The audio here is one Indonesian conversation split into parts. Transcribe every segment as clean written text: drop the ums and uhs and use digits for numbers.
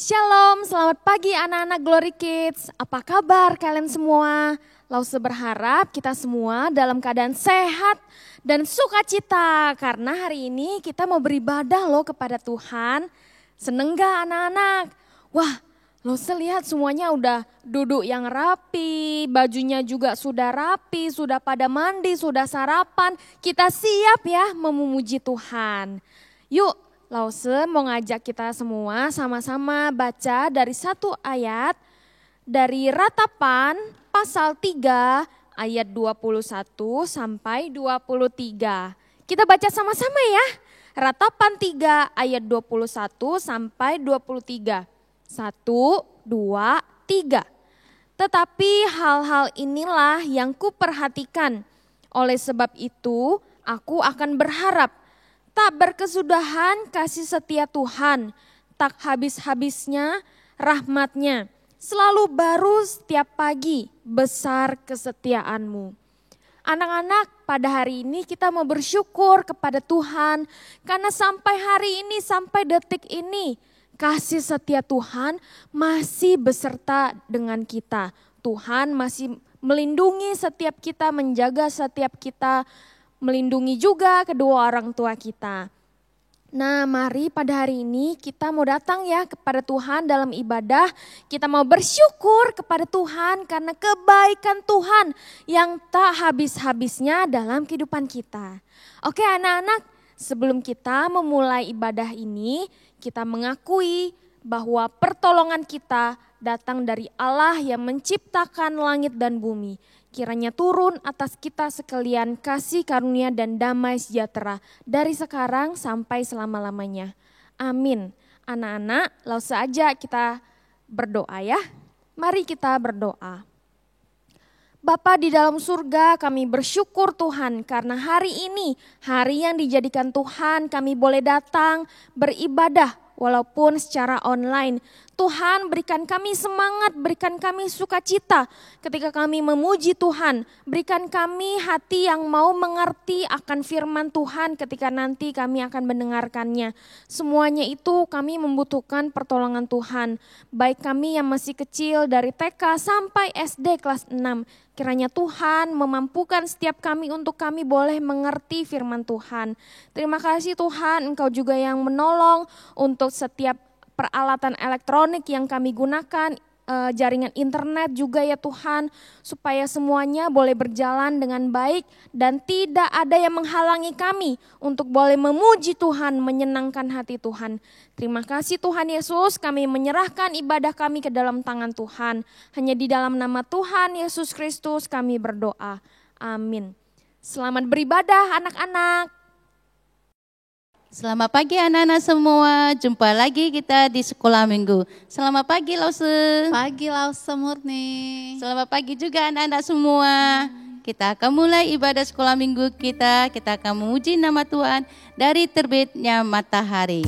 Shalom, selamat pagi anak-anak Glory Kids. Apa kabar kalian semua? Lause berharap kita semua dalam keadaan sehat dan sukacita. Karena hari ini kita mau beribadah loh kepada Tuhan. Seneng gak anak-anak? Wah, Lause lihat semuanya udah duduk yang rapi, bajunya juga sudah rapi, sudah pada mandi, sudah sarapan. Kita siap ya memuji Tuhan. Yuk, Lause mau ngajak kita semua sama-sama baca dari satu ayat dari Ratapan pasal 3 ayat 21 sampai 23. Kita baca sama-sama ya. Ratapan 3 ayat 21 sampai 23. 1, 2, 3. Tetapi hal-hal inilah yang kuperhatikan. Oleh sebab itu aku akan berharap. Tak berkesudahan kasih setia Tuhan, tak habis-habisnya rahmat-Nya. Selalu baru setiap pagi, besar kesetiaan-Mu. Anak-anak, pada hari ini kita mau bersyukur kepada Tuhan karena sampai hari ini, sampai detik ini, kasih setia Tuhan masih beserta dengan kita. Tuhan masih melindungi setiap kita, menjaga setiap kita, melindungi juga kedua orang tua kita. Nah, mari pada hari ini kita mau datang ya kepada Tuhan dalam ibadah. Kita mau bersyukur kepada Tuhan karena kebaikan Tuhan yang tak habis-habisnya dalam kehidupan kita. Oke anak-anak, sebelum kita memulai ibadah ini, kita mengakui bahwa pertolongan kita datang dari Allah yang menciptakan langit dan bumi. Kiranya turun atas kita sekalian kasih karunia dan damai sejahtera dari sekarang sampai selama-lamanya. Amin. Anak-anak, langsung saja kita berdoa ya. Mari kita berdoa. Bapa di dalam surga, kami bersyukur Tuhan karena hari ini, hari yang dijadikan Tuhan, kami boleh datang beribadah walaupun secara online. Tuhan berikan kami semangat, berikan kami sukacita ketika kami memuji Tuhan. Berikan kami hati yang mau mengerti akan firman Tuhan ketika nanti kami akan mendengarkannya. Semuanya itu kami membutuhkan pertolongan Tuhan. Baik kami yang masih kecil dari TK sampai SD kelas 6. Kiranya Tuhan memampukan setiap kami untuk kami boleh mengerti firman Tuhan. Terima kasih Tuhan, Engkau juga yang menolong untuk setiap peralatan elektronik yang kami gunakan, jaringan internet juga ya Tuhan, supaya semuanya boleh berjalan dengan baik dan tidak ada yang menghalangi kami untuk boleh memuji Tuhan, menyenangkan hati Tuhan. Terima kasih Tuhan Yesus, kami menyerahkan ibadah kami ke dalam tangan Tuhan. Hanya di dalam nama Tuhan Yesus Kristus kami berdoa. Amin. Selamat beribadah anak-anak. Selamat pagi anak-anak semua, jumpa lagi kita di sekolah minggu. Selamat pagi Lause. Pagi Lause Murni. Selamat pagi juga anak-anak semua. Kita akan mulai ibadah sekolah minggu kita akan memuji nama Tuhan dari terbitnya matahari.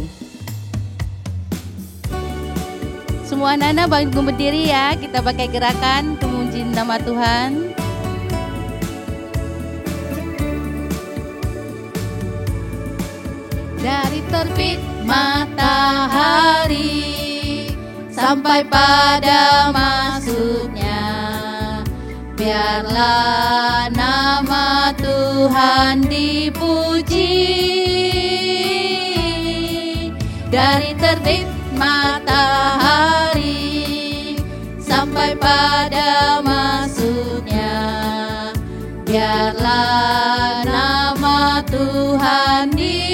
Semua anak-anak bangun berdiri ya, kita pakai gerakan memuji nama Tuhan. Dari terbit matahari sampai pada masuknya, biarlah nama Tuhan dipuji. Dari terbit matahari sampai pada masuknya, biarlah nama Tuhan dipuji.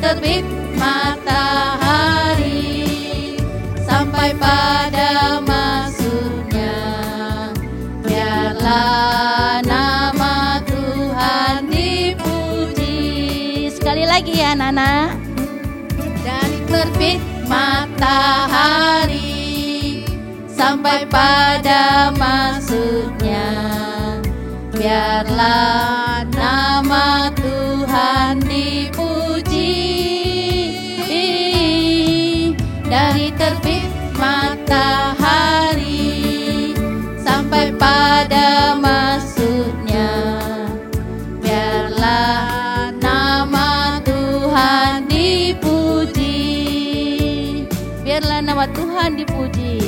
Terbit matahari sampai pada masuknya, biarlah nama Tuhan dipuji. Sekali lagi ya anak-anak. Dari terbit matahari sampai pada masuknya, biarlah nama Tuhan dipuji. Tuhan dipuji.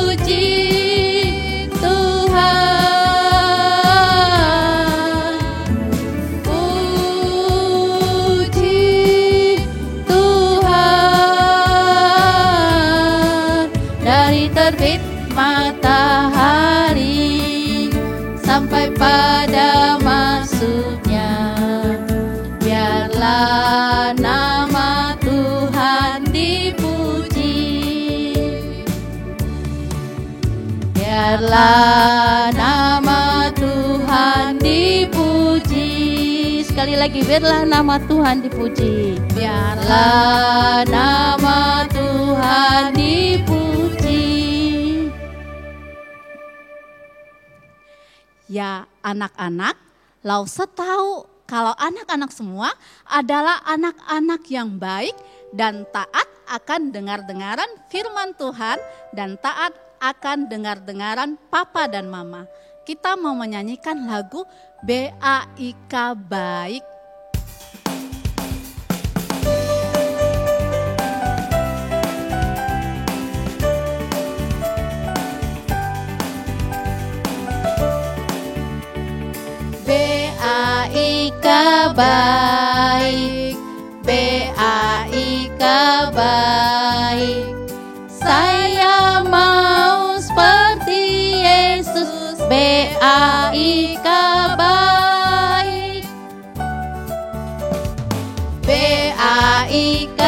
Puji Tuhan, puji Tuhan, dari terbit matahari sampai pada masuknya, biarlah nama Tuhan dipuji. Biarlah nama Tuhan dipuji. Sekali lagi, biarlah nama Tuhan dipuji. Biarlah nama Tuhan dipuji. Ya anak-anak, Lause tahu kalau anak-anak semua adalah anak-anak yang baik dan taat akan dengar-dengaran firman Tuhan dan taat akan dengar-dengaran papa dan mama. Kita mau menyanyikan lagu BAIK Baik. BAIK baik, BAIK baik. Saya mau seperti Yesus. BAIK baik, BAIK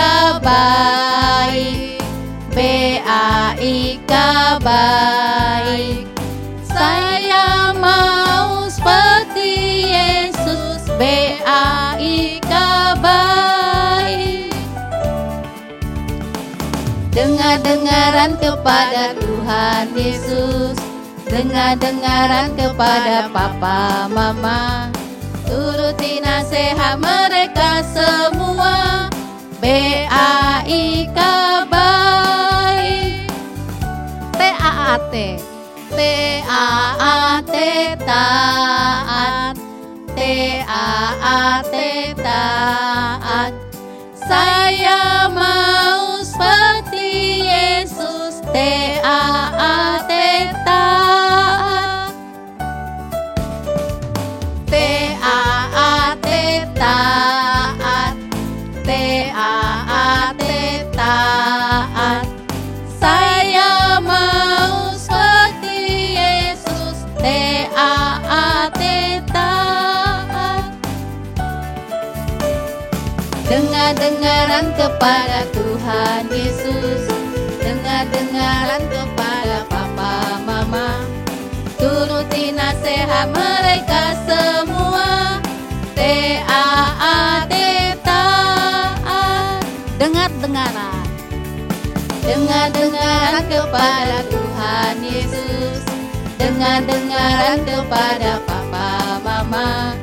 baik, BAIK baik. Saya mau seperti Yesus. BAIK baik. Dengar-dengaran kepada Tuhan Yesus, dengar-dengaran kepada papa mama, turuti nasihat mereka semua. BAIK baik. TAAT. TAAT taat, TAAT taat. Saya mau seperti Yesus. TAAT taat, TAAT taat, TAAT taat. Saya mau seperti Yesus. TAAT taat. Dengar-dengaran kepada Tuhan Yesus, dengar-dengaran kepada papa mama, turuti nasihat mereka semua. TAAT taat. Dengar-dengaran. Dengar-dengaran kepada Tuhan Yesus, dengar-dengaran kepada papa mama,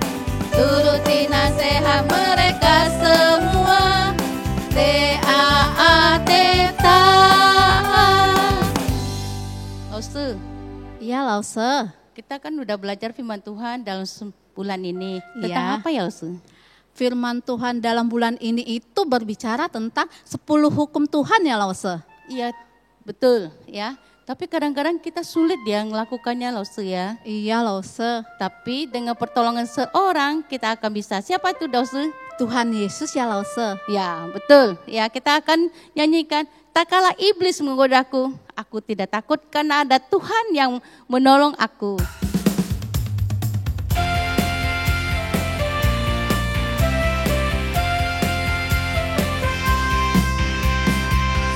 turuti nasihat mereka semua. TAAT taat. Lause, Iya Lause. kita kan udah belajar firman Tuhan dalam bulan ini. Tentang Iya. apa ya, Lause? Firman Tuhan dalam bulan ini itu berbicara tentang 10 hukum Tuhan ya Lause. Iya, betul ya. Tapi kadang-kadang kita sulit ya melakukannya, Lause ya. Iya Lause. Tapi dengan pertolongan seorang kita akan bisa. Siapa itu, Lause? Tuhan Yesus ya Lause. Ya, betul. Ya, kita akan nyanyikan, tak kala iblis menggodaku, aku tidak takut karena ada Tuhan yang menolong aku.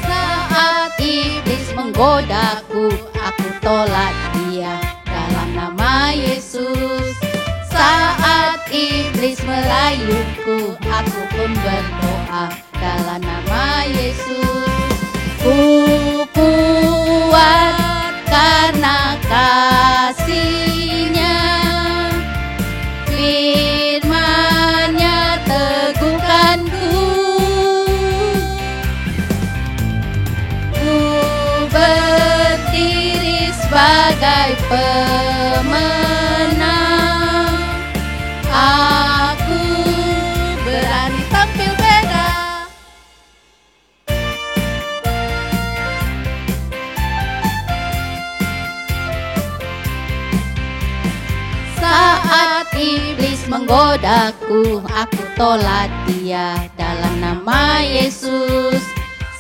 Saat iblis menggodaku, aku tolak dia dalam nama Yesus. Saat iblis melayuku, aku pun berdoa dalam nama Yesus. Ku kuat karena kasih-Nya, firman-Nya teguhkanku. Ku berdiri sebagai pemenang. Aku berani tampil beda. menggodaku, aku tolak dia dalam nama Yesus.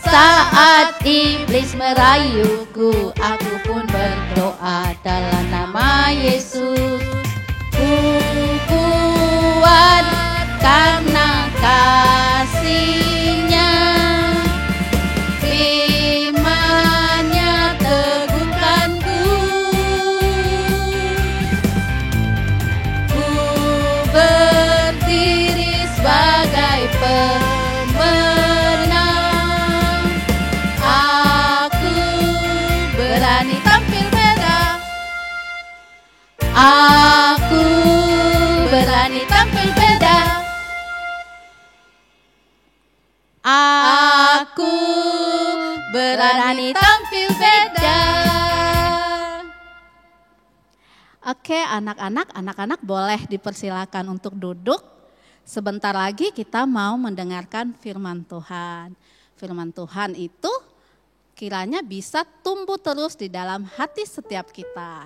Saat iblis merayuku, aku pun berdoa dalam nama Yesus. Ku kuat karena kasih-Nya, firman-Nya teguhkanku. Ku berdiri sebagai pemenang. Aku berani tampil beda. Aku berani tampil beda. Aku berani tampil beda. Oke, anak-anak boleh dipersilakan untuk duduk. Sebentar lagi kita mau mendengarkan firman Tuhan. Firman Tuhan itu kiranya bisa tumbuh terus di dalam hati setiap kita.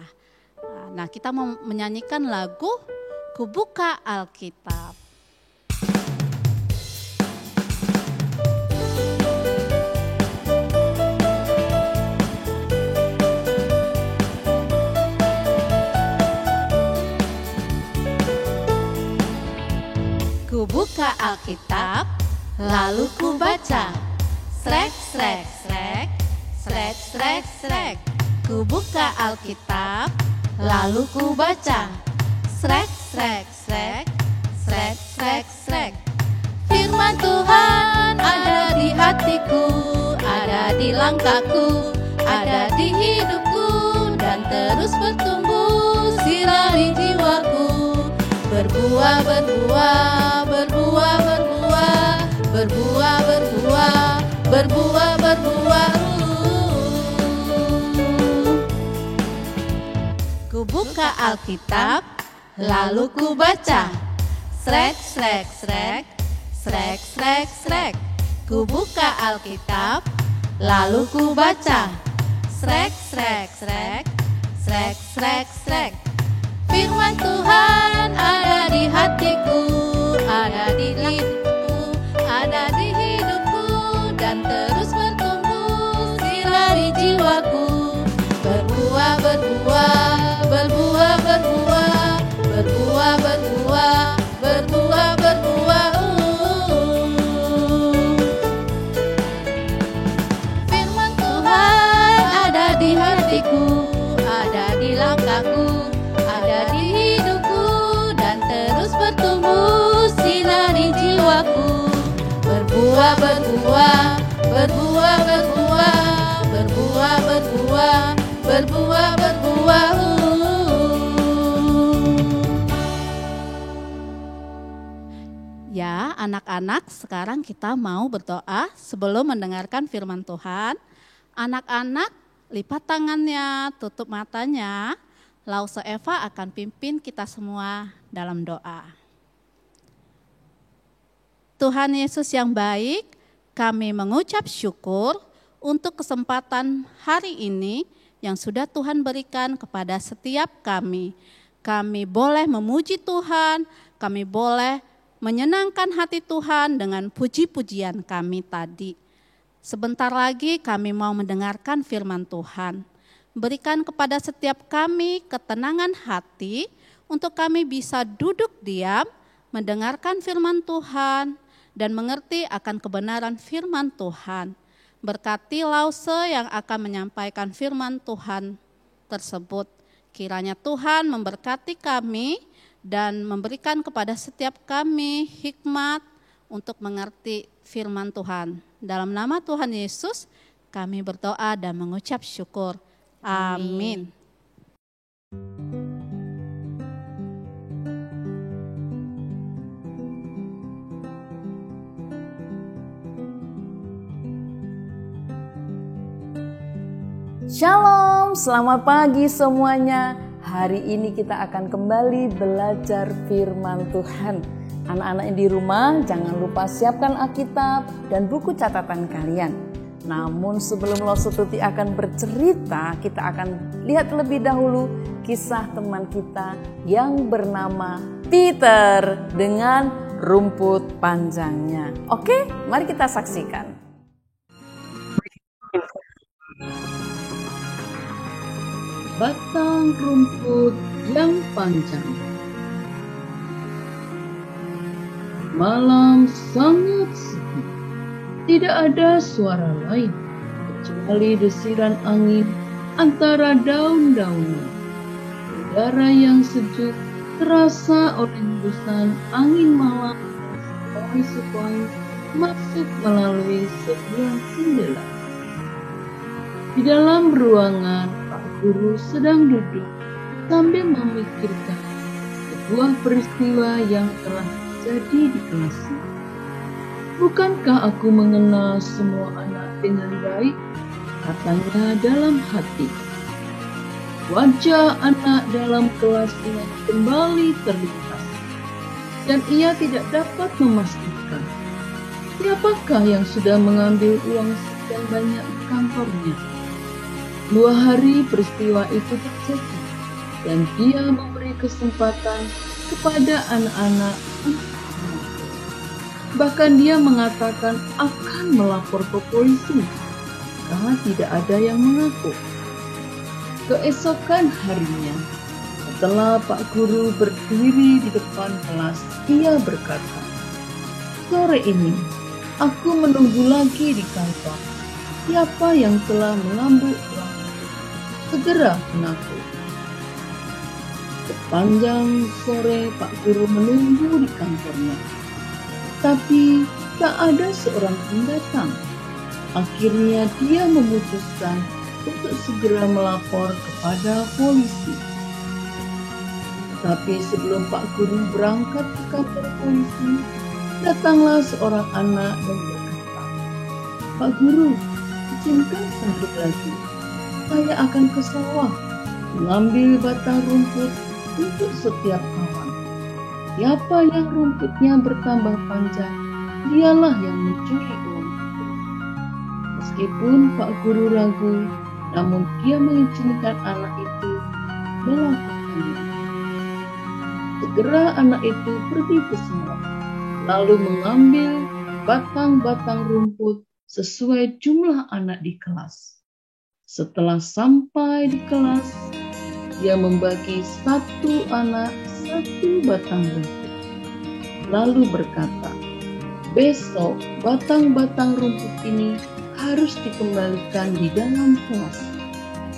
Nah, kita mau menyanyikan lagu Ku Buka Alkitab. Ku buka Alkitab, lalu ku baca. Srek, srek, srek, srek, srek, srek. Ku buka Alkitab, lalu ku baca. Srek, srek, srek, srek, srek, srek. Firman Tuhan ada di hatiku, ada di langkahku, ada di hidupku, dan terus bertumbuh sinari jiwaku. Berbuah, berbuah, berbuah, berbuah, berbuah, berbuah, berbuah, berbuah. Ku buka Alkitab, lalu ku baca. Srek, srek, srek, srek, srek, srek. Ku buka Alkitab, lalu ku baca. Srek, srek, srek, srek, srek, srek. Firman Tuhan ada di hatiku, ada di hidupku, ada di hidupku, dan terus bertumbuh sinari jiwaku. Berbuah, berbuah, berbuah, berbuah, berbuah, berbuah, berbuah, berbuah. Firman Tuhan ada di hatiku, ada di langkahku, ada di hidupku, dan terus bertumbuh sinari jiwaku. Berbuah, berbuah, berbuah, berbuah, berbuah, berbuah, berbuah, berbuah. Ya, anak-anak, sekarang kita mau berdoa sebelum mendengarkan firman Tuhan. Anak-anak, lipat tangannya, tutup matanya. Lause Eva akan pimpin kita semua dalam doa. Tuhan Yesus yang baik, kami mengucap syukur untuk kesempatan hari ini yang sudah Tuhan berikan kepada setiap kami. Kami boleh memuji Tuhan, kami boleh menyenangkan hati Tuhan dengan puji-pujian kami tadi. Sebentar lagi kami mau mendengarkan firman Tuhan. Berikan kepada setiap kami ketenangan hati untuk kami bisa duduk diam, mendengarkan firman Tuhan, dan mengerti akan kebenaran firman Tuhan. Berkati Lause yang akan menyampaikan firman Tuhan tersebut. Kiranya Tuhan memberkati kami dan memberikan kepada setiap kami hikmat untuk mengerti firman Tuhan. Dalam nama Tuhan Yesus kami berdoa dan mengucap syukur. Amin. Shalom, selamat pagi semuanya. Hari ini kita akan kembali belajar firman Tuhan. Anak-anak yang di rumah jangan lupa siapkan Alkitab dan buku catatan kalian. Namun sebelum Lause Tuti akan bercerita, kita akan lihat terlebih dahulu kisah teman kita yang bernama Peter dengan rumput panjangnya. Oke, mari kita saksikan. Batang rumput yang panjang. Malam sangat sepi. Tidak ada suara lain kecuali desiran angin antara daun-daunnya. Udara yang sejuk terasa oleh hembusan angin malam yang sepoi-sepoi masuk melalui sebuah jendela. Di dalam ruangan, Pak Guru sedang duduk sambil memikirkan sebuah peristiwa yang telah terjadi di kelasnya. Bukankah aku mengenal semua anak dengan baik? Katanya dalam hati. Wajah anak dalam kelasnya kembali terlintas, dan ia tidak dapat memastikan siapakah yang sudah mengambil uang sekian banyak di kantornya. 2 hari peristiwa itu terjadi, dan dia memberi kesempatan kepada anak-anak. Bahkan dia mengatakan akan melapor ke polisi karena tidak ada yang mengaku. Keesokan harinya, setelah Pak Guru berdiri di depan kelas, ia berkata, "Sore ini, aku menunggu lagi di kantor. Siapa yang telah mengambil uang? Segera mengaku." Sepanjang sore Pak Guru menunggu di kantornya, tapi tak ada seorang pun datang. Akhirnya dia memutuskan untuk segera melapor kepada polisi. Tapi sebelum Pak Guru berangkat ke kantor polisi, datanglah seorang anak dan berkata, "Pak Guru, izinkan sampai lagi. Saya akan ke sawah mengambil batang rumput untuk setiap kawan. Siapa yang rumputnya bertambah panjang, dialah yang mencuri uang itu." Meskipun Pak Guru ragu, namun dia mengizinkan anak itu melakukannya. Segera anak itu pergi ke sawah, lalu mengambil batang-batang rumput sesuai jumlah anak di kelas. Setelah sampai di kelas, dia membagi satu anak 1 batang rumput, lalu berkata, "Besok batang-batang rumput ini harus dikembalikan di dalam kelas,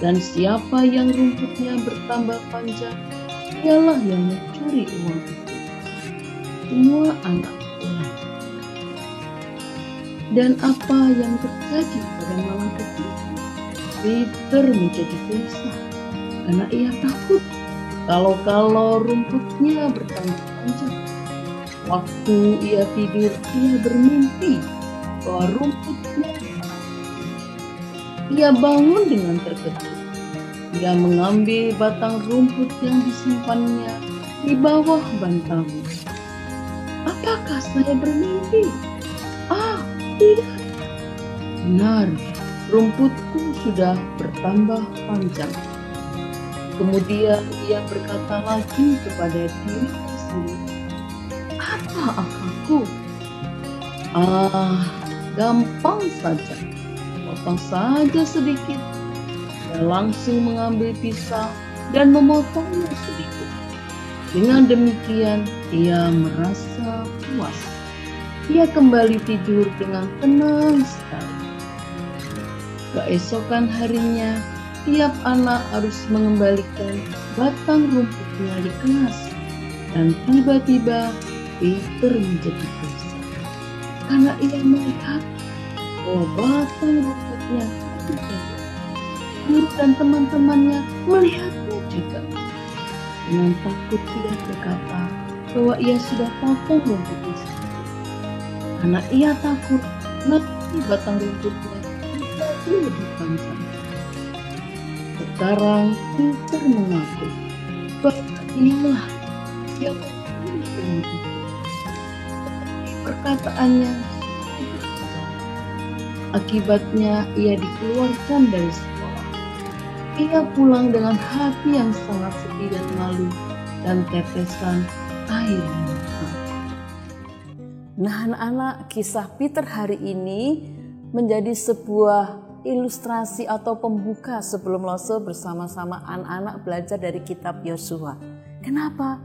dan siapa yang rumputnya bertambah panjang, dialah yang mencuri uang itu." Semua anak pulang. Dan apa yang terjadi pada malam itu? Peter menjadi gelisah karena ia takut kalau rumputnya bertambah panjang. Waktu ia tidur, ia bermimpi bahwa rumputnya. Ia bangun dengan terkejut. Ia mengambil batang rumput yang disimpannya di bawah bantalnya. Apakah saya bermimpi? Tidak. Benar, rumputku sudah bertambah panjang. Kemudian ia berkata lagi kepada dirinya sendiri, "Apa akalku? Gampang saja. Potong saja sedikit." Dia langsung mengambil pisau dan memotongnya sedikit. Dengan demikian, ia merasa puas. Ia kembali tidur dengan tenang sekali. Keesokan harinya, tiap anak harus mengembalikan batang rumputnya di kelas. Dan tiba-tiba Peter menjadi gelisah karena ia melihat bahwa batang rumputnya tidak. Guru dan teman-temannya melihatnya juga. Dengan takut ia berkata bahwa ia sudah potong rumputnya sendiri. Karena ia takut nanti batang rumputnya menjadi lebih panjang. Sekarang Peter mengaku bahwa inilah yang mencuri uang itu. Perkataannya akibatnya ia dikeluarkan dari sekolah. Ia pulang dengan hati yang sangat sedih dan malu, dan tetesan air mata. Nah anak-anak, kisah Peter hari ini menjadi sebuah ilustrasi atau pembuka sebelum Lose bersama-sama anak-anak belajar dari kitab Yosua. Kenapa?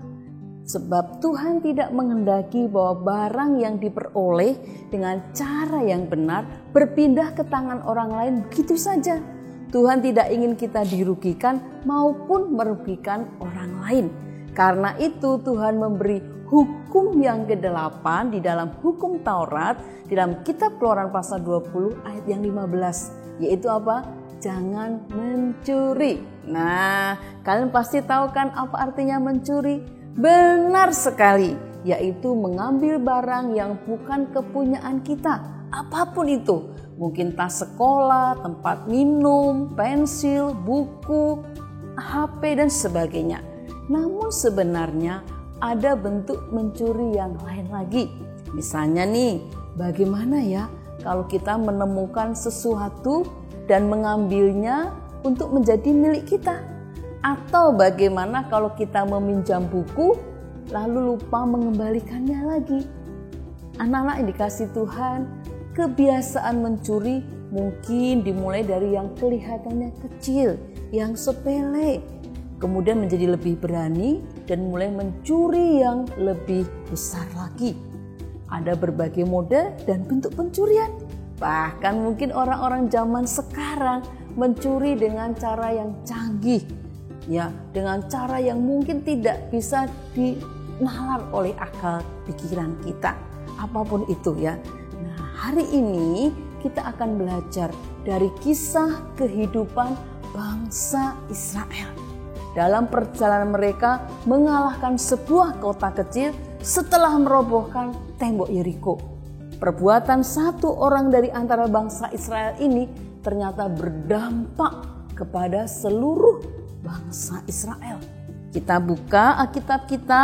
Sebab Tuhan tidak menghendaki bahwa barang yang diperoleh dengan cara yang benar berpindah ke tangan orang lain begitu saja. Tuhan tidak ingin kita dirugikan maupun merugikan orang lain. Karena itu Tuhan memberi hukum yang ke-8 di dalam hukum Taurat, di dalam kitab Keluaran pasal 20 ayat yang 15. Yaitu apa? Jangan mencuri. Nah, kalian pasti tahu kan apa artinya mencuri? Benar sekali, yaitu mengambil barang yang bukan kepunyaan kita, apapun itu. Mungkin tas sekolah, tempat minum, pensil, buku, HP dan sebagainya. Namun sebenarnya ada bentuk mencuri yang lain lagi. Misalnya nih, bagaimana ya kalau kita menemukan sesuatu dan mengambilnya untuk menjadi milik kita? Atau bagaimana kalau kita meminjam buku lalu lupa mengembalikannya lagi? Anak-anak yang dikasih Tuhan, kebiasaan mencuri mungkin dimulai dari yang kelihatannya kecil, yang sepele, kemudian menjadi lebih berani dan mulai mencuri yang lebih besar lagi. Ada berbagai mode dan bentuk pencurian. Bahkan mungkin orang-orang zaman sekarang mencuri dengan cara yang canggih, ya, dengan cara yang mungkin tidak bisa dinalar oleh akal pikiran kita, apapun itu ya. Nah, hari ini kita akan belajar dari kisah kehidupan bangsa Israel dalam perjalanan mereka mengalahkan sebuah kota kecil setelah merobohkan tembok Yeriko. Perbuatan satu orang dari antara bangsa Israel ini ternyata berdampak kepada seluruh bangsa Israel. Kita buka Alkitab kita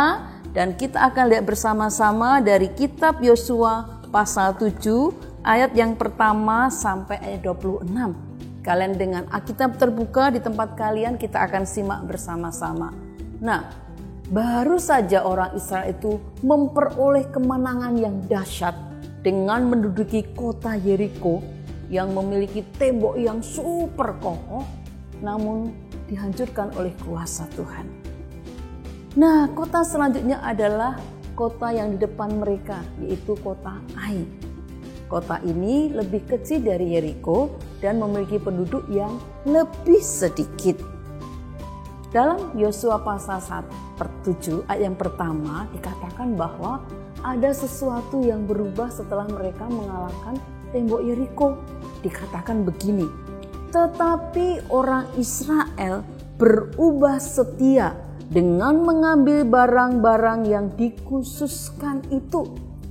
dan kita akan lihat bersama-sama dari kitab Yosua pasal 7 ayat yang pertama sampai ayat 26. Kalian dengan Alkitab terbuka di tempat kalian, kita akan simak bersama-sama. Nah, baru saja orang Israel itu memperoleh kemenangan yang dahsyat dengan menduduki kota Yeriko yang memiliki tembok yang super kokoh, namun dihancurkan oleh kuasa Tuhan. Nah, kota selanjutnya adalah kota yang di depan mereka, yaitu kota Ai. Kota ini lebih kecil dari Yeriko dan memiliki penduduk yang lebih sedikit. Dalam Yosua pasal 7 ayat yang pertama dikatakan bahwa ada sesuatu yang berubah setelah mereka mengalahkan tembok Yeriko. Dikatakan begini, tetapi orang Israel berubah setia dengan mengambil barang-barang yang dikhususkan itu.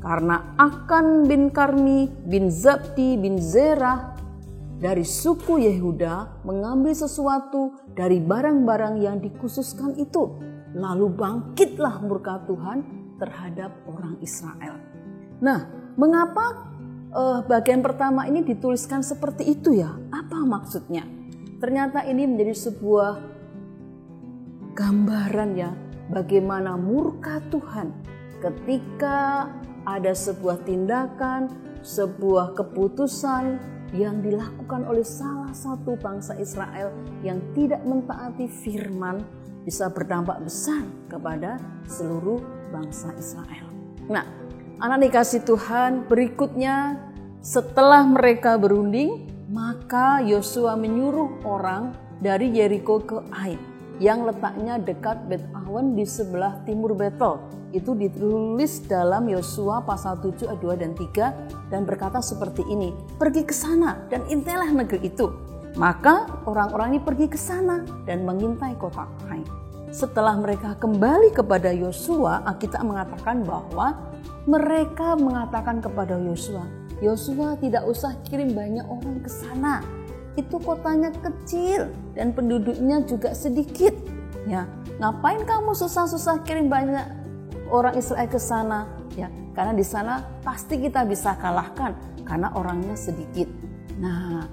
Karena Akan bin Karmi bin Zabdi bin Zerah dari suku Yehuda mengambil sesuatu dari barang-barang yang dikhususkan itu. Lalu bangkitlah murka Tuhan terhadap orang Israel. Nah, mengapa bagian pertama ini dituliskan seperti itu ya? Apa maksudnya? Ternyata ini menjadi sebuah gambaran ya, bagaimana murka Tuhan ketika ada sebuah tindakan, sebuah keputusan yang dilakukan oleh salah satu bangsa Israel yang tidak mentaati firman bisa berdampak besar kepada seluruh bangsa Israel. Nah, anak dikasih Tuhan, berikutnya setelah mereka berunding, maka Yosua menyuruh orang dari Yeriko ke Ai yang letaknya dekat Bet Awen di sebelah timur Betel. Itu ditulis dalam Yosua pasal 7 ayat 2 dan 3 dan berkata seperti ini, pergi ke sana dan intailah negeri itu. Maka orang-orang ini pergi ke sana dan mengintai kota Ai. Setelah mereka kembali kepada Yosua, Alkitab mengatakan bahwa mereka mengatakan kepada Yosua, Yosua tidak usah kirim banyak orang ke sana. Itu kotanya kecil dan penduduknya juga sedikit. Ya, ngapain kamu susah-susah kirim banyak orang Israel ke sana? Ya, karena di sana pasti kita bisa kalahkan karena orangnya sedikit. Nah,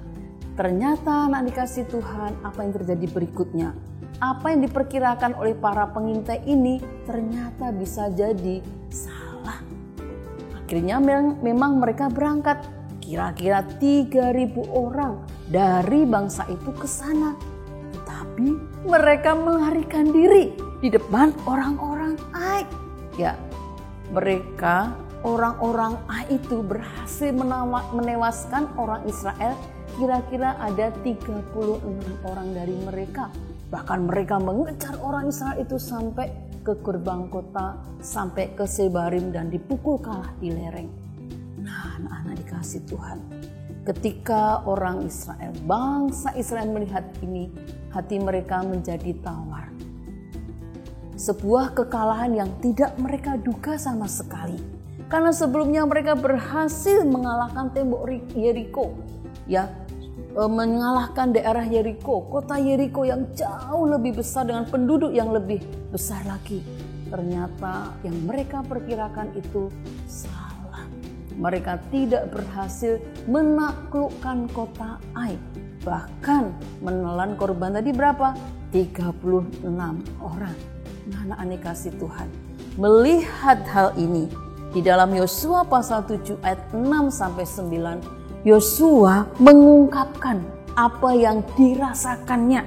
ternyata anak dikasih Tuhan, apa yang terjadi berikutnya? apa yang diperkirakan oleh para pengintai ini ternyata bisa jadi salah. Akhirnya memang mereka berangkat, kira-kira 3.000 orang dari bangsa itu ke sana. Tetapi mereka melarikan diri di depan orang-orang Ai. Ya, mereka orang-orang Ai itu berhasil menewaskan orang Israel, kira-kira ada 36 orang dari mereka. Bahkan mereka mengejar orang Israel itu sampai ke gerbang kota, sampai ke Sebarim dan dipukul kalah di lereng. Nah, anak-anak dikasih Tuhan, ketika orang Israel, bangsa Israel melihat ini, hati mereka menjadi tawar. Sebuah kekalahan yang tidak mereka duga sama sekali. Karena sebelumnya mereka berhasil mengalahkan tembok Yeriko, ya, mengalahkan daerah Yeriko, kota Yeriko yang jauh lebih besar dengan penduduk yang lebih besar lagi. Ternyata yang mereka perkirakan itu salah. Mereka tidak berhasil menaklukkan kota Ai. Bahkan menelan korban tadi berapa? 36 orang. Nah, anak-anak kasih Tuhan, melihat hal ini di dalam Yosua pasal 7 ayat 6 sampai 9, Yosua mengungkapkan apa yang dirasakannya.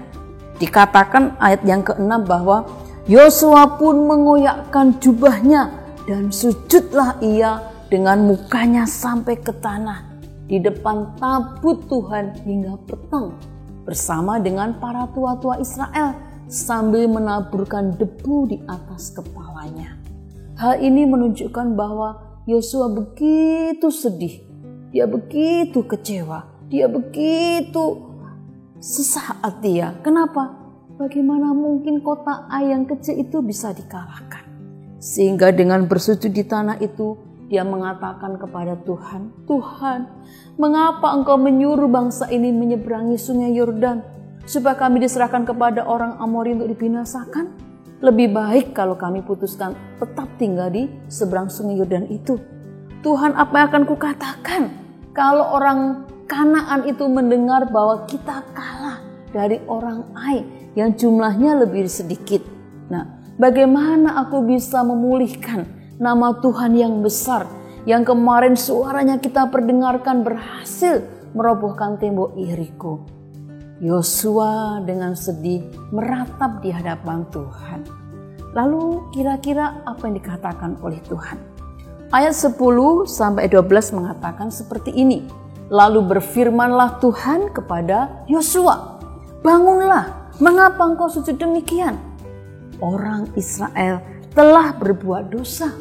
Dikatakan ayat yang ke-6 bahwa Yosua pun mengoyakkan jubahnya dan sujudlah ia dengan mukanya sampai ke tanah di depan tabut Tuhan hingga petang bersama dengan para tua-tua Israel sambil menaburkan debu di atas kepalanya. Hal ini menunjukkan bahwa Yosua begitu sedih. Dia begitu kecewa, dia begitu sesak hati ya. Kenapa? Bagaimana mungkin kota Ai yang kecil itu bisa dikalahkan? Sehingga dengan bersujud di tanah itu, dia mengatakan kepada Tuhan, Tuhan, mengapa engkau menyuruh bangsa ini menyeberangi sungai Yordan, supaya kami diserahkan kepada orang Amori untuk dibinasakan? Lebih baik kalau kami putuskan tetap tinggal di seberang sungai Yordan itu. Tuhan, apa yang akan kukatakan kalau orang Kanaan itu mendengar bahwa kita kalah dari orang Ai yang jumlahnya lebih sedikit? Nah, bagaimana aku bisa memulihkan nama Tuhan yang besar, yang kemarin suaranya kita perdengarkan berhasil merobohkan tembok Yeriko? Yosua dengan sedih meratap di hadapan Tuhan. Lalu kira-kira apa yang dikatakan oleh Tuhan? Ayat 10 sampai 12 mengatakan seperti ini. Lalu berfirmanlah Tuhan kepada Yosua, bangunlah, mengapa engkau sujud demikian? Orang Israel telah berbuat dosa.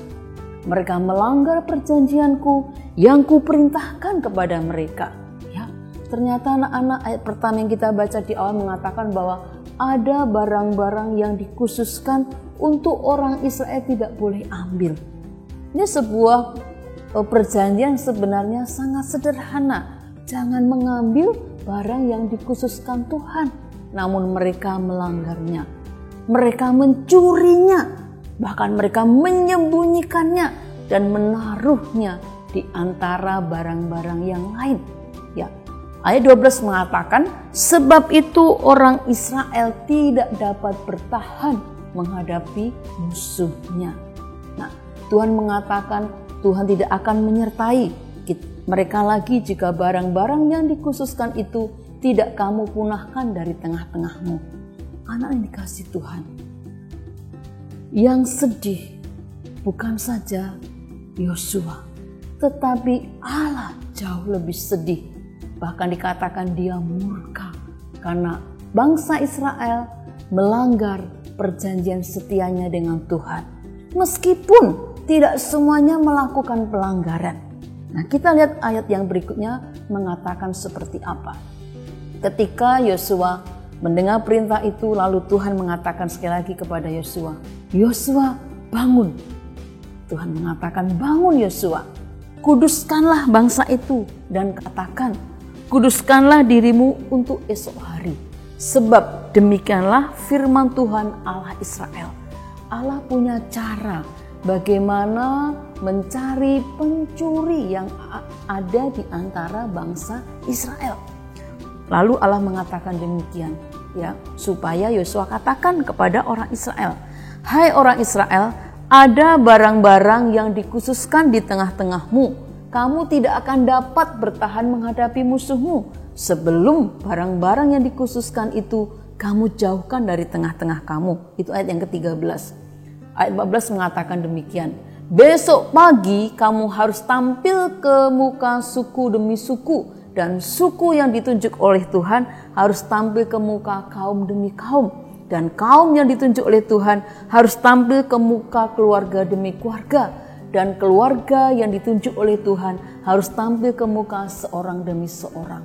Mereka melanggar perjanjianku yang kuperintahkan kepada mereka. Ya, ternyata anak-anak, ayat pertama yang kita baca di awal mengatakan bahwa ada barang-barang yang dikhususkan untuk orang Israel tidak boleh ambil. Ini sebuah perjanjian sebenarnya sangat sederhana. Jangan mengambil barang yang dikhususkan Tuhan. Namun mereka melanggarnya. Mereka mencurinya. Bahkan mereka menyembunyikannya dan menaruhnya di antara barang-barang yang lain. Ya, ayat 12 mengatakan, sebab itu orang Israel tidak dapat bertahan menghadapi musuhnya. Nah, Tuhan mengatakan Tuhan tidak akan menyertai mereka lagi jika barang-barang yang dikhususkan itu tidak kamu punahkan dari tengah-tengahmu. Anak yang dikasih Tuhan, yang sedih bukan saja Yosua, tetapi Allah jauh lebih sedih. Bahkan dikatakan dia murka karena bangsa Israel melanggar perjanjian setianya dengan Tuhan. Meskipun tidak semuanya melakukan pelanggaran. Nah, kita lihat ayat yang berikutnya mengatakan seperti apa. Ketika Yosua mendengar perintah itu, lalu Tuhan mengatakan sekali lagi kepada Yosua, Yosua, bangun. Tuhan mengatakan, bangun Yosua, kuduskanlah bangsa itu dan katakan, kuduskanlah dirimu untuk esok hari. Sebab demikianlah firman Tuhan Allah Israel. Allah punya cara bagaimana mencari pencuri yang ada di antara bangsa Israel. Lalu Allah mengatakan demikian, ya, supaya Yosua katakan kepada orang Israel, "Hai orang Israel, ada barang-barang yang dikhususkan di tengah-tengahmu. Kamu tidak akan dapat bertahan menghadapi musuhmu sebelum barang-barang yang dikhususkan itu kamu jauhkan dari tengah-tengah kamu." Itu ayat yang ke-13. Ayat 14 mengatakan demikian. "Besok pagi kamu harus tampil ke muka suku demi suku, dan suku yang ditunjuk oleh Tuhan harus tampil ke muka kaum demi kaum, dan kaum yang ditunjuk oleh Tuhan harus tampil ke muka keluarga demi keluarga, dan keluarga yang ditunjuk oleh Tuhan harus tampil ke muka seorang demi seorang."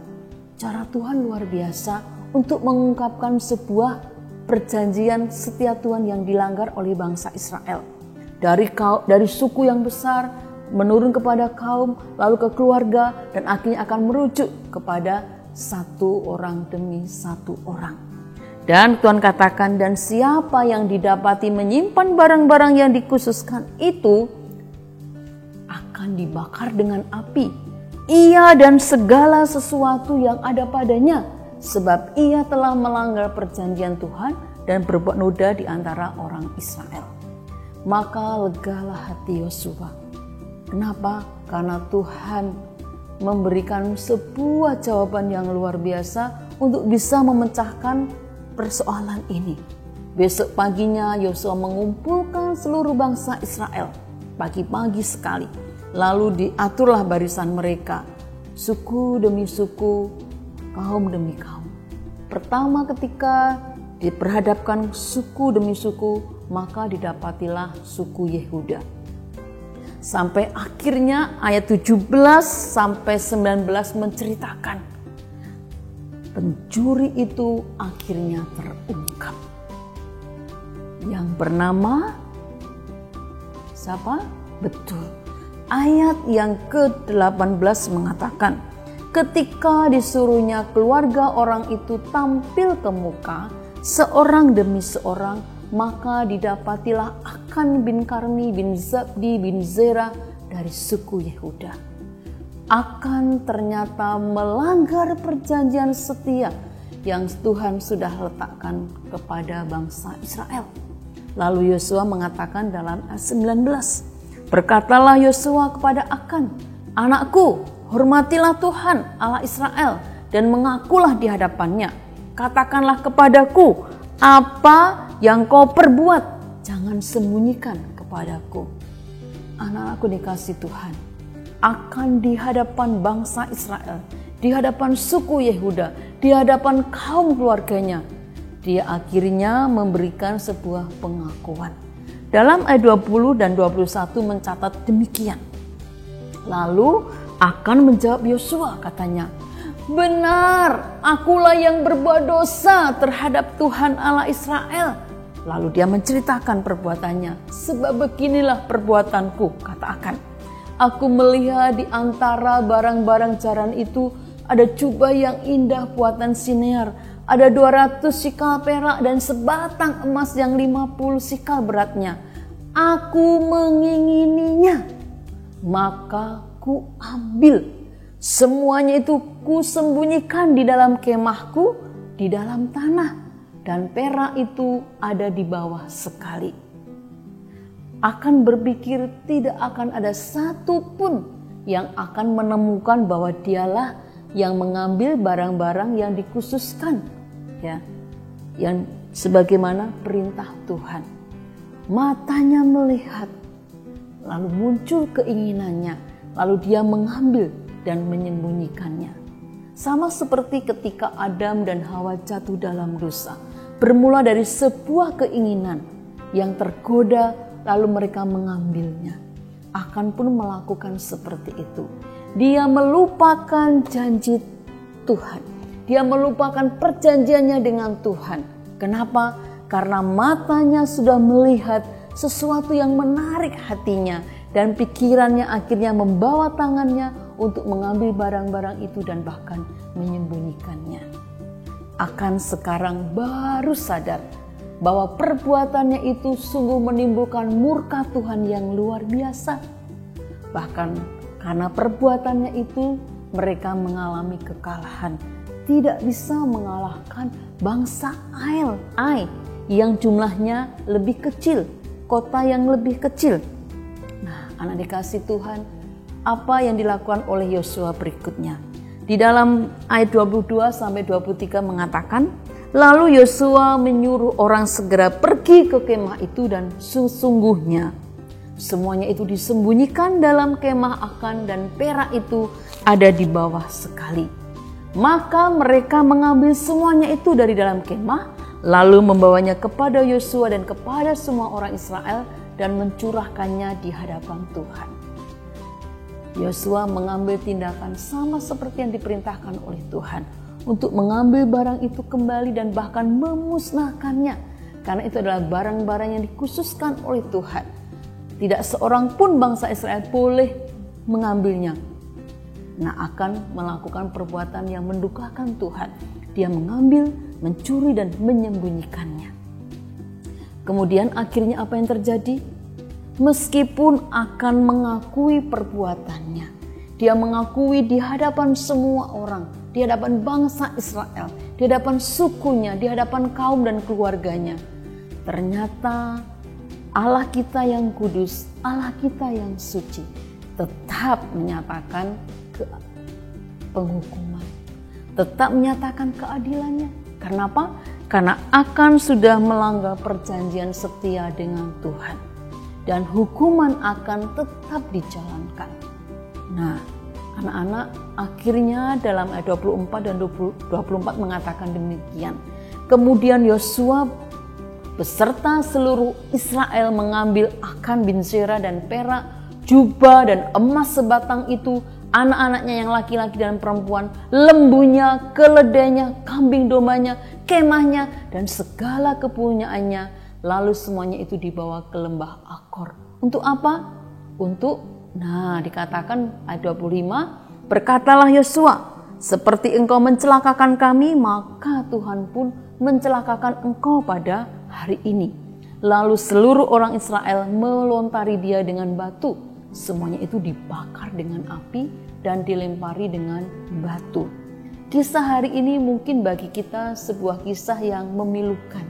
Cara Tuhan luar biasa untuk mengungkapkan sebuah perjanjian setia Tuhan yang dilanggar oleh bangsa Israel. Dari suku yang besar menurun kepada kaum, lalu ke keluarga, dan akhirnya akan merujuk kepada satu orang demi satu orang. Dan Tuhan katakan, "Dan siapa yang didapati menyimpan barang-barang yang dikhususkan itu akan dibakar dengan api, ia dan segala sesuatu yang ada padanya, sebab ia telah melanggar perjanjian Tuhan dan berbuat noda di antara orang Israel." Maka legalah hati Yosua. Kenapa? Karena Tuhan memberikan sebuah jawaban yang luar biasa untuk bisa memecahkan persoalan ini. Besok paginya Yosua mengumpulkan seluruh bangsa Israel pagi-pagi sekali. Lalu diaturlah barisan mereka, suku demi suku, kaum demi kaum. Pertama ketika diperhadapkan suku demi suku, maka didapatilah suku Yehuda. Sampai akhirnya ayat 17 sampai 19 menceritakan pencuri itu akhirnya terungkap. Yang bernama siapa? Betul. Ayat yang ke-18 mengatakan, ketika disuruhnya keluarga orang itu tampil ke muka seorang demi seorang, maka didapatilah Akan bin Karmi bin Zabdi bin Zera dari suku Yehuda. Akan ternyata melanggar perjanjian setia yang Tuhan sudah letakkan kepada bangsa Israel. Lalu Yosua mengatakan dalam ayat 19, "Berkatalah Yosua kepada Akan, anakku, hormatilah Tuhan Allah Israel dan mengakulah di hadapannya. Katakanlah kepadaku apa yang kau perbuat, jangan sembunyikan kepadaku." Anak-anakku dikasih Tuhan, akan di hadapan bangsa Israel, di hadapan suku Yehuda, di hadapan kaum keluarganya, dia akhirnya memberikan sebuah pengakuan. Dalam ayat 20 dan 21 mencatat demikian. Lalu Akan menjawab Yosua, katanya, "Benar, akulah yang berbuat dosa terhadap Tuhan Allah Israel." Lalu dia menceritakan perbuatannya. "Sebab beginilah perbuatanku," kata Akan. "Aku melihat di antara barang-barang jaran itu ada jubah yang indah buatan Sinear, ada 200 sikal perak dan sebatang emas yang 50 sikal beratnya. Aku mengingininya, maka ku ambil. Semuanya itu ku sembunyikan di dalam kemahku, di dalam tanah, dan perak itu ada di bawah sekali." Akan berpikir tidak akan ada satupun yang akan menemukan bahwa dialah yang mengambil barang-barang yang dikhususkan, ya, yang sebagaimana perintah Tuhan. Matanya melihat, lalu muncul keinginannya, lalu dia mengambil dan menyembunyikannya. Sama seperti ketika Adam dan Hawa jatuh dalam dosa, bermula dari sebuah keinginan yang tergoda, lalu mereka mengambilnya. Akan pun melakukan seperti itu. Dia melupakan janji Tuhan. Dia melupakan perjanjiannya dengan Tuhan. Kenapa? Karena matanya sudah melihat sesuatu yang menarik hatinya, dan pikirannya akhirnya membawa tangannya untuk mengambil barang-barang itu dan bahkan menyembunyikannya. Akan sekarang baru sadar bahwa perbuatannya itu sungguh menimbulkan murka Tuhan yang luar biasa. Bahkan karena perbuatannya itu mereka mengalami kekalahan, tidak bisa mengalahkan bangsa Ai yang jumlahnya lebih kecil, kota yang lebih kecil. Nah, anak dikasih Tuhan, apa yang dilakukan oleh Yosua berikutnya? Di dalam ayat 22 sampai 23 mengatakan, lalu Yosua menyuruh orang segera pergi ke kemah itu dan sesungguhnya semuanya itu disembunyikan dalam kemah Akan dan perak itu ada di bawah sekali. Maka mereka mengambil semuanya itu dari dalam kemah, lalu membawanya kepada Yosua dan kepada semua orang Israel dan mencurahkannya di hadapan Tuhan. Yosua mengambil tindakan sama seperti yang diperintahkan oleh Tuhan untuk mengambil barang itu kembali dan bahkan memusnahkannya, karena itu adalah barang-barang yang dikhususkan oleh Tuhan. Tidak seorang pun bangsa Israel boleh mengambilnya. Nah, akan melakukan perbuatan yang mendukakan Tuhan. Dia mengambil, mencuri dan menyembunyikannya. Kemudian akhirnya apa yang terjadi? Meskipun akan mengakui perbuatannya, dia mengakui di hadapan semua orang, di hadapan bangsa Israel, di hadapan sukunya, di hadapan kaum dan keluarganya. Ternyata Allah kita yang kudus, Allah kita yang suci, tetap menyatakan penghukuman, tetap menyatakan keadilannya. Kenapa? Karena akan sudah melanggar perjanjian setia dengan Tuhan. Dan hukuman akan tetap dijalankan. Nah, anak-anak, akhirnya dalam ayat 24 dan 24 mengatakan demikian. Kemudian Yosua beserta seluruh Israel mengambil Akan bin Zera dan perak, jubah dan emas sebatang itu, anak-anaknya yang laki-laki dan perempuan, lembunya, keledainya, kambing dombanya, kemahnya, dan segala kepunyaannya. Lalu semuanya itu dibawa ke lembah Akor. Untuk apa? Dikatakan ayat 25, berkatalah Yosua, seperti engkau mencelakakan kami, maka Tuhan pun mencelakakan engkau pada hari ini. Lalu seluruh orang Israel melontari dia dengan batu. Semuanya itu dibakar dengan api dan dilempari dengan batu. Kisah hari ini mungkin bagi kita sebuah kisah yang memilukan.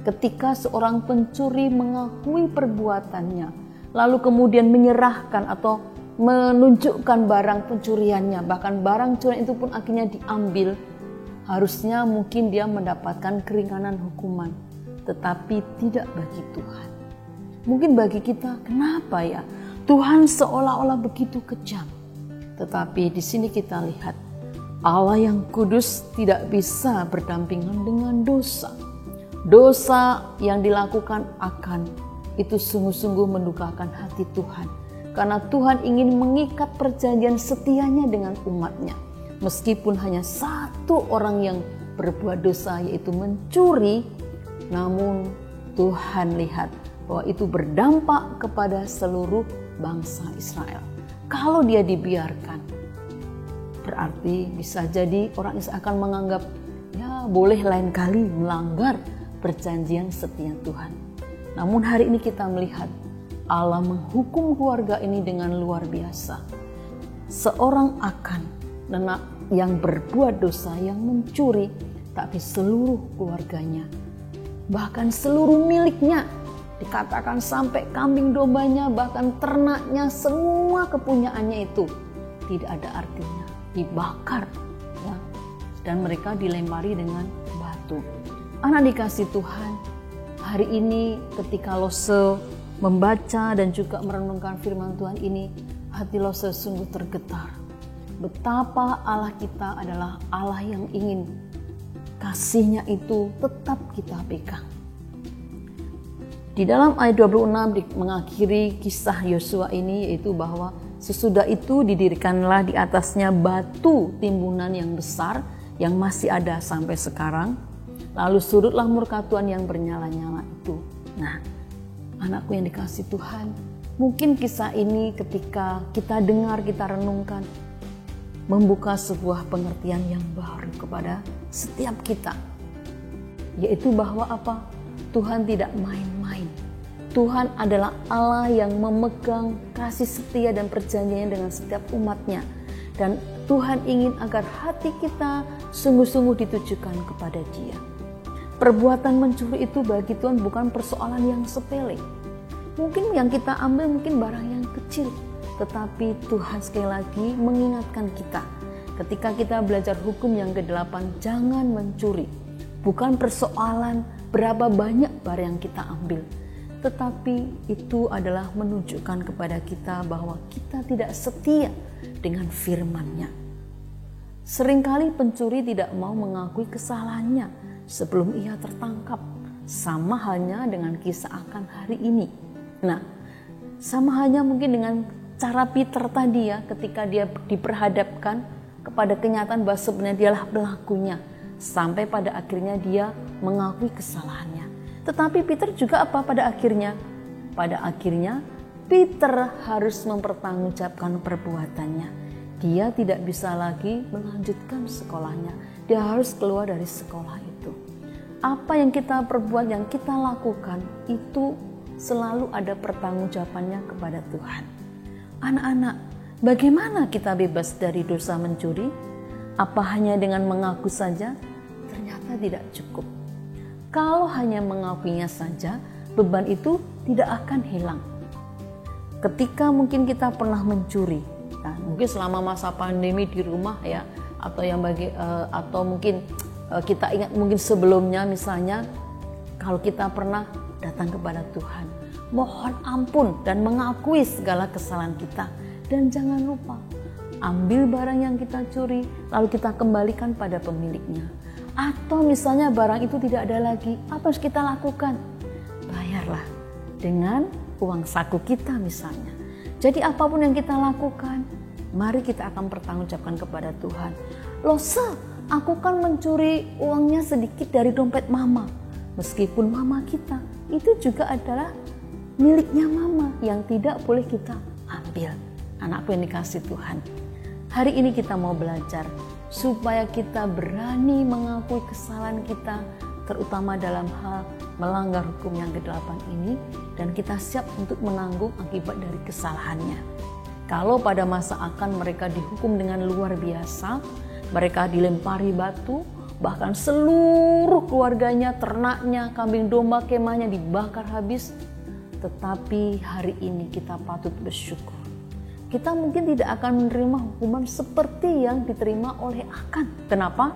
Ketika seorang pencuri mengakui perbuatannya, lalu kemudian menyerahkan atau menunjukkan barang pencuriannya, bahkan barang curian itu pun akhirnya diambil, harusnya mungkin dia mendapatkan keringanan hukuman, tetapi tidak bagi Tuhan. Mungkin bagi kita, kenapa ya Tuhan seolah-olah begitu kejam? Tetapi di sini kita lihat Allah yang kudus tidak bisa berdampingan dengan dosa. Dosa yang dilakukan Akan itu sungguh-sungguh mendukakan hati Tuhan. Karena Tuhan ingin mengikat perjanjian setianya dengan umatnya. Meskipun hanya satu orang yang berbuat dosa yaitu mencuri, namun Tuhan lihat bahwa itu berdampak kepada seluruh bangsa Israel. Kalau dia dibiarkan, berarti bisa jadi orang Israel akan menganggap, ya boleh lain kali melanggar perjanjian setia Tuhan. Namun hari ini kita melihat Allah menghukum keluarga ini dengan luar biasa. Seorang Akan yang berbuat dosa, yang mencuri, tapi seluruh keluarganya, bahkan seluruh miliknya, dikatakan sampai kambing dombanya, bahkan ternaknya, semua kepunyaannya itu tidak ada artinya, dibakar, ya, dan mereka dilempari dengan batu. Anak dikasih Tuhan, hari ini ketika Lose membaca dan juga merenungkan firman Tuhan ini, hati Lose sungguh tergetar. Betapa Allah kita adalah Allah yang ingin kasih-Nya itu tetap kita pegang. Di dalam ayat 26 mengakhiri kisah Yosua ini, yaitu bahwa sesudah itu didirikanlah di atasnya batu timbunan yang besar yang masih ada sampai sekarang. Lalu surutlah murka Tuhan yang bernyala-nyala itu. Nah, anakku yang dikasih Tuhan, mungkin kisah ini ketika kita dengar, kita renungkan, membuka sebuah pengertian yang baru kepada setiap kita. Yaitu bahwa apa? Tuhan tidak main-main. Tuhan adalah Allah yang memegang kasih setia dan perjanjiannya dengan setiap umatnya. Dan Tuhan ingin agar hati kita sungguh-sungguh ditujukan kepada Dia. Perbuatan mencuri itu bagi Tuhan bukan persoalan yang sepele. Mungkin yang kita ambil mungkin barang yang kecil, tetapi Tuhan sekali lagi mengingatkan kita. Ketika kita belajar hukum yang ke-8, jangan mencuri. Bukan persoalan berapa banyak barang yang kita ambil, tetapi itu adalah menunjukkan kepada kita bahwa kita tidak setia dengan firman-Nya. Seringkali pencuri tidak mau mengakui kesalahannya sebelum ia tertangkap. Sama halnya dengan kisah Akan hari ini. Nah, sama halnya mungkin dengan cara Peter tadi ya, ketika dia diperhadapkan kepada kenyataan bahwa sebenarnya dialah pelakunya. Sampai pada akhirnya dia mengakui kesalahannya. Tetapi Peter juga apa pada akhirnya? Pada akhirnya Peter harus mempertanggungjawabkan perbuatannya. Dia tidak bisa lagi melanjutkan sekolahnya. Dia harus keluar dari sekolah itu. Apa yang kita perbuat, yang kita lakukan, itu selalu ada pertanggungjawabannya kepada Tuhan. Anak-anak, bagaimana kita bebas dari dosa mencuri? Apa hanya dengan mengaku saja? Ternyata tidak cukup. Kalau hanya mengakuinya saja, beban itu tidak akan hilang. Ketika mungkin kita pernah mencuri, nah, mungkin selama masa pandemi di rumah ya, atau mungkin kita ingat mungkin sebelumnya misalnya, kalau kita pernah datang kepada Tuhan, mohon ampun dan mengakui segala kesalahan kita, dan jangan lupa ambil barang yang kita curi lalu kita kembalikan pada pemiliknya. Atau misalnya barang itu tidak ada lagi, apa harus kita lakukan? Bayarlah dengan uang saku kita misalnya. Jadi apapun yang kita lakukan, mari kita akan bertanggungjawabkan kepada Tuhan. Loh aku kan mencuri uangnya sedikit dari dompet mama. Meskipun mama kita, itu juga adalah miliknya mama yang tidak boleh kita ambil. Anakku yang dikasih Tuhan, hari ini kita mau belajar supaya kita berani mengakui kesalahan kita, terutama dalam hal melanggar hukum yang ke-8 ini, dan kita siap untuk menanggung akibat dari kesalahannya. Kalau pada masa Akan mereka dihukum dengan luar biasa, mereka dilempari batu, bahkan seluruh keluarganya, ternaknya, kambing domba, kemahnya dibakar habis. Tetapi hari ini kita patut bersyukur. Kita mungkin tidak akan menerima hukuman seperti yang diterima oleh Akan. Kenapa?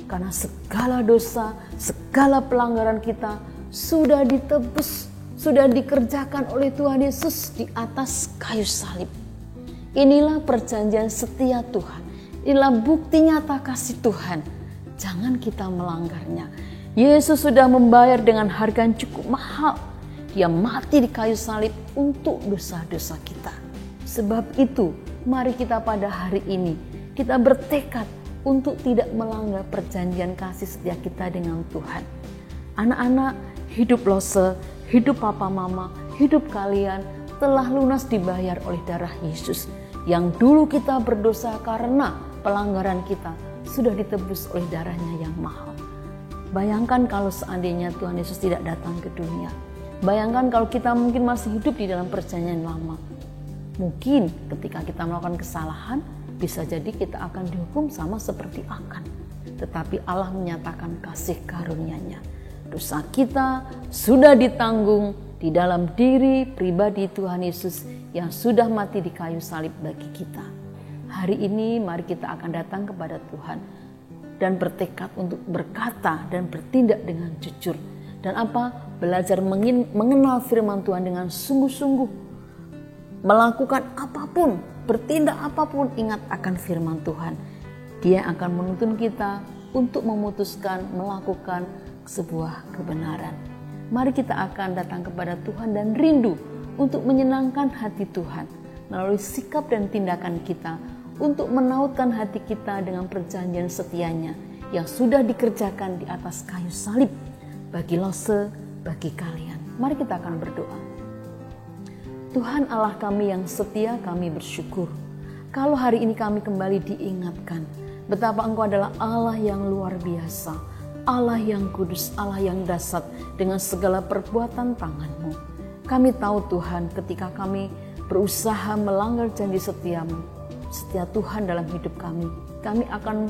Karena segala dosa, segala pelanggaran kita sudah ditebus, sudah dikerjakan oleh Tuhan Yesus di atas kayu salib. Inilah perjanjian setia Tuhan. Inilah bukti nyata kasih Tuhan. Jangan kita melanggarnya. Yesus sudah membayar dengan harga yang cukup mahal. Dia mati di kayu salib untuk dosa-dosa kita. Sebab itu, mari kita pada hari ini, kita bertekad untuk tidak melanggar perjanjian kasih setia kita dengan Tuhan. Anak-anak, hidup Lose, hidup papa mama, hidup kalian telah lunas dibayar oleh darah Yesus. Yang dulu kita berdosa karena pelanggaran kita sudah ditebus oleh darahnya yang mahal. Bayangkan kalau seandainya Tuhan Yesus tidak datang ke dunia. Bayangkan kalau kita mungkin masih hidup di dalam perjanjian lama. Mungkin ketika kita melakukan kesalahan, bisa jadi kita akan dihukum sama seperti Akan. Tetapi Allah menyatakan kasih karunia-Nya. Dosa kita sudah ditanggung di dalam diri pribadi Tuhan Yesus yang sudah mati di kayu salib bagi kita. Hari ini mari kita akan datang kepada Tuhan dan bertekad untuk berkata dan bertindak dengan jujur. Dan belajar mengenal firman Tuhan dengan sungguh-sungguh. Melakukan apapun, bertindak apapun, ingat akan firman Tuhan. Dia akan menuntun kita untuk memutuskan, melakukan sebuah kebenaran. Mari kita akan datang kepada Tuhan dan rindu untuk menyenangkan hati Tuhan melalui sikap dan tindakan kita untuk menautkan hati kita dengan perjanjian setianya yang sudah dikerjakan di atas kayu salib bagi Lose, bagi kalian. Mari kita akan berdoa. Tuhan Allah kami yang setia, kami bersyukur. Kalau hari ini kami kembali diingatkan betapa Engkau adalah Allah yang luar biasa, Allah yang kudus, Allah yang dahsyat dengan segala perbuatan tangan-Mu. Kami tahu Tuhan ketika kami berusaha melanggar janji setiamu, setia Tuhan dalam hidup kami, kami akan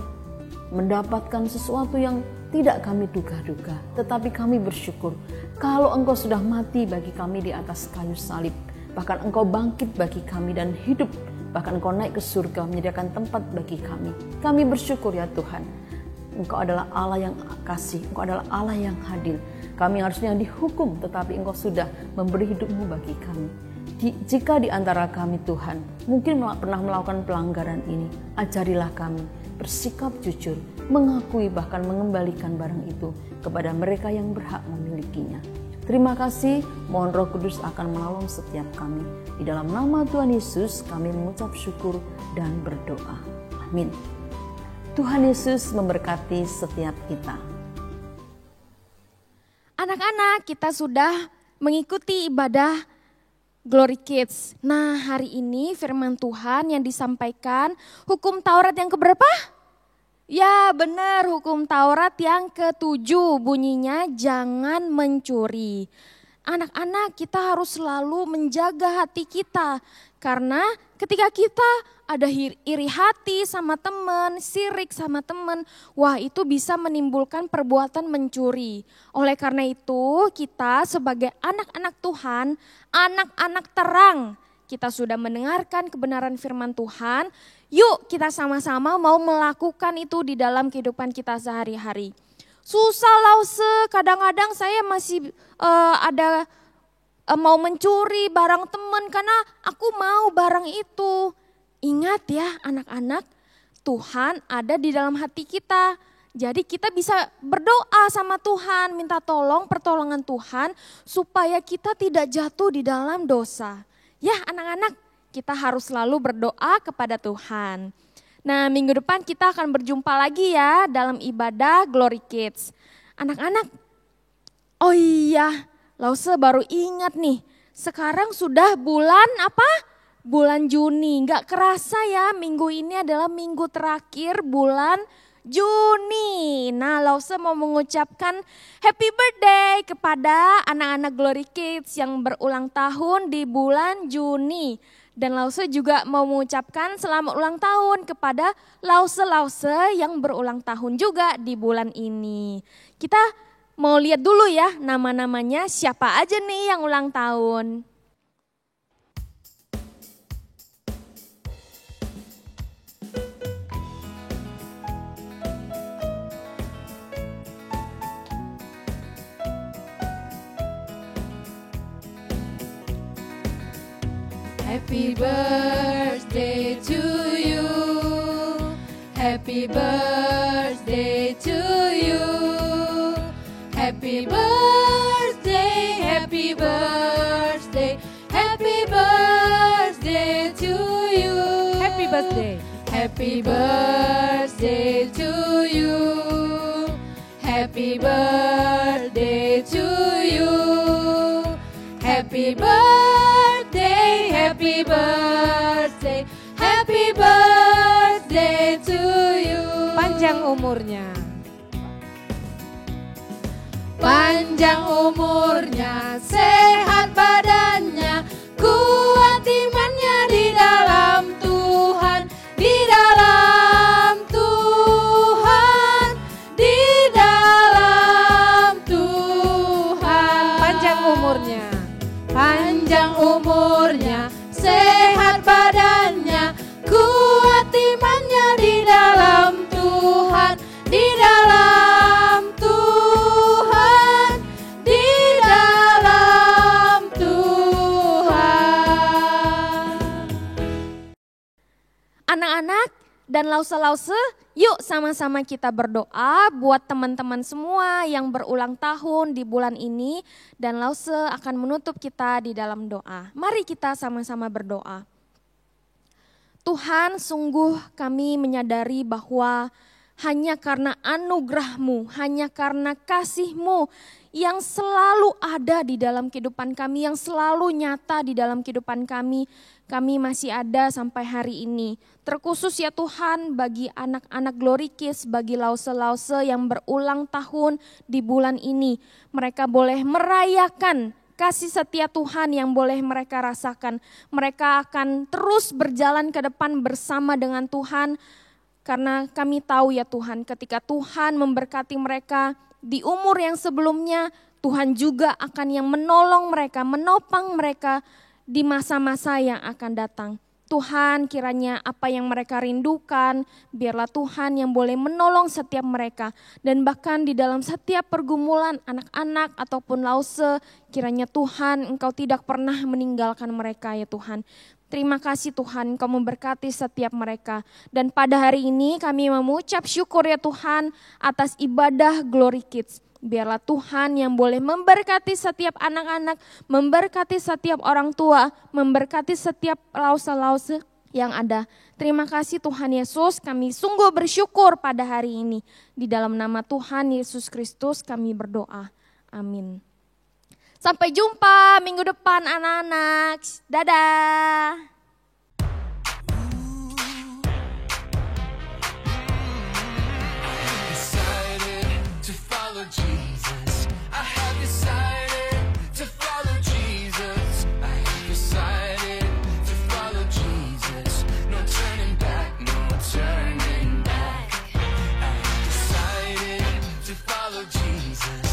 mendapatkan sesuatu yang tidak kami duga-duga. Tetapi kami bersyukur kalau Engkau sudah mati bagi kami di atas kayu salib. Bahkan Engkau bangkit bagi kami dan hidup. Bahkan Engkau naik ke surga menyediakan tempat bagi kami. Kami bersyukur ya Tuhan. Engkau adalah Allah yang kasih. Engkau adalah Allah yang adil. Kami harusnya dihukum, tetapi Engkau sudah memberi hidup-Mu bagi kami. Jika di antara kami Tuhan mungkin pernah melakukan pelanggaran ini, ajarilah kami bersikap jujur, mengakui bahkan mengembalikan barang itu kepada mereka yang berhak memilikinya. Terima kasih, mohon Roh Kudus akan menolong setiap kami. Di dalam nama Tuhan Yesus kami mengucap syukur dan berdoa. Amin. Tuhan Yesus memberkati setiap kita. Anak-anak, kita sudah mengikuti ibadah Glory Kids. Nah, hari ini firman Tuhan yang disampaikan hukum Taurat yang keberapa? Ya benar, hukum Taurat yang ke-7, bunyinya jangan mencuri. Anak-anak, kita harus selalu menjaga hati kita. Karena ketika kita ada iri hati sama teman, sirik sama teman, wah itu bisa menimbulkan perbuatan mencuri. Oleh karena itu kita sebagai anak-anak Tuhan, anak-anak terang, kita sudah mendengarkan kebenaran firman Tuhan, yuk kita sama-sama mau melakukan itu di dalam kehidupan kita sehari-hari. Susah Lause, kadang-kadang saya masih mau mencuri barang teman karena aku mau barang itu. Ingat ya anak-anak, Tuhan ada di dalam hati kita. Jadi kita bisa berdoa sama Tuhan, minta pertolongan Tuhan supaya kita tidak jatuh di dalam dosa. Ya anak-anak, kita harus selalu berdoa kepada Tuhan. Nah minggu depan kita akan berjumpa lagi ya dalam ibadah Glory Kids. Anak-anak, oh iya, Lause baru ingat nih, sekarang sudah bulan apa? Bulan Juni, gak kerasa ya minggu ini adalah minggu terakhir bulan Juni. Nah Lause mau mengucapkan happy birthday kepada anak-anak Glory Kids yang berulang tahun di bulan Juni. Dan Lause juga mau mengucapkan selamat ulang tahun kepada Lause-Lause yang berulang tahun juga di bulan ini. Kita mau lihat dulu ya nama-namanya siapa aja nih yang ulang tahun. Happy birthday to you. Happy birthday to you. Happy birthday, happy birthday, happy birthday to you. Happy birthday. Happy birthday to you. Happy birthday to you. Happy birthday, happy birthday, happy birthday to you. Panjang umurnya. Panjang umurnya, sehat badannya, kuat imannya di dalam Tuhan, di dalam Tuhan, di dalam Tuhan. Panjang umurnya. Panjang umurnya, sehat badannya, kuat imannya di dalam Tuhan, di dalam Tuhan, di dalam Tuhan. Anak-anak dan Lause-Lause, yuk sama-sama kita berdoa buat teman-teman semua yang berulang tahun di bulan ini. Dan Lause akan menutup kita di dalam doa. Mari kita sama-sama berdoa. Tuhan, sungguh kami menyadari bahwa hanya karena anugerah-Mu, hanya karena kasih-Mu yang selalu ada di dalam kehidupan kami, yang selalu nyata di dalam kehidupan kami masih ada sampai hari ini. Terkhusus ya Tuhan bagi anak-anak Glory Kids, bagi Lause-Lause yang berulang tahun di bulan ini. Mereka boleh merayakan kasih setia Tuhan yang boleh mereka rasakan. Mereka akan terus berjalan ke depan bersama dengan Tuhan. Karena kami tahu ya Tuhan, ketika Tuhan memberkati mereka di umur yang sebelumnya, Tuhan juga akan yang menolong mereka, menopang mereka di masa-masa yang akan datang. Tuhan, kiranya apa yang mereka rindukan, biarlah Tuhan yang boleh menolong setiap mereka. Dan bahkan di dalam setiap pergumulan anak-anak ataupun Lause, kiranya Tuhan Engkau tidak pernah meninggalkan mereka ya Tuhan. Terima kasih Tuhan, Engkau memberkati setiap mereka. Dan pada hari ini kami mengucap syukur ya Tuhan atas ibadah Glory Kids. Biarlah Tuhan yang boleh memberkati setiap anak-anak, memberkati setiap orang tua, memberkati setiap lause-lause yang ada. Terima kasih Tuhan Yesus, kami sungguh bersyukur pada hari ini. Di dalam nama Tuhan Yesus Kristus kami berdoa. Amin. Sampai jumpa minggu depan anak-anak. Dadah. Jesus, I have decided to follow Jesus. I have decided to follow Jesus. No turning back, no turning back. I have decided to follow Jesus.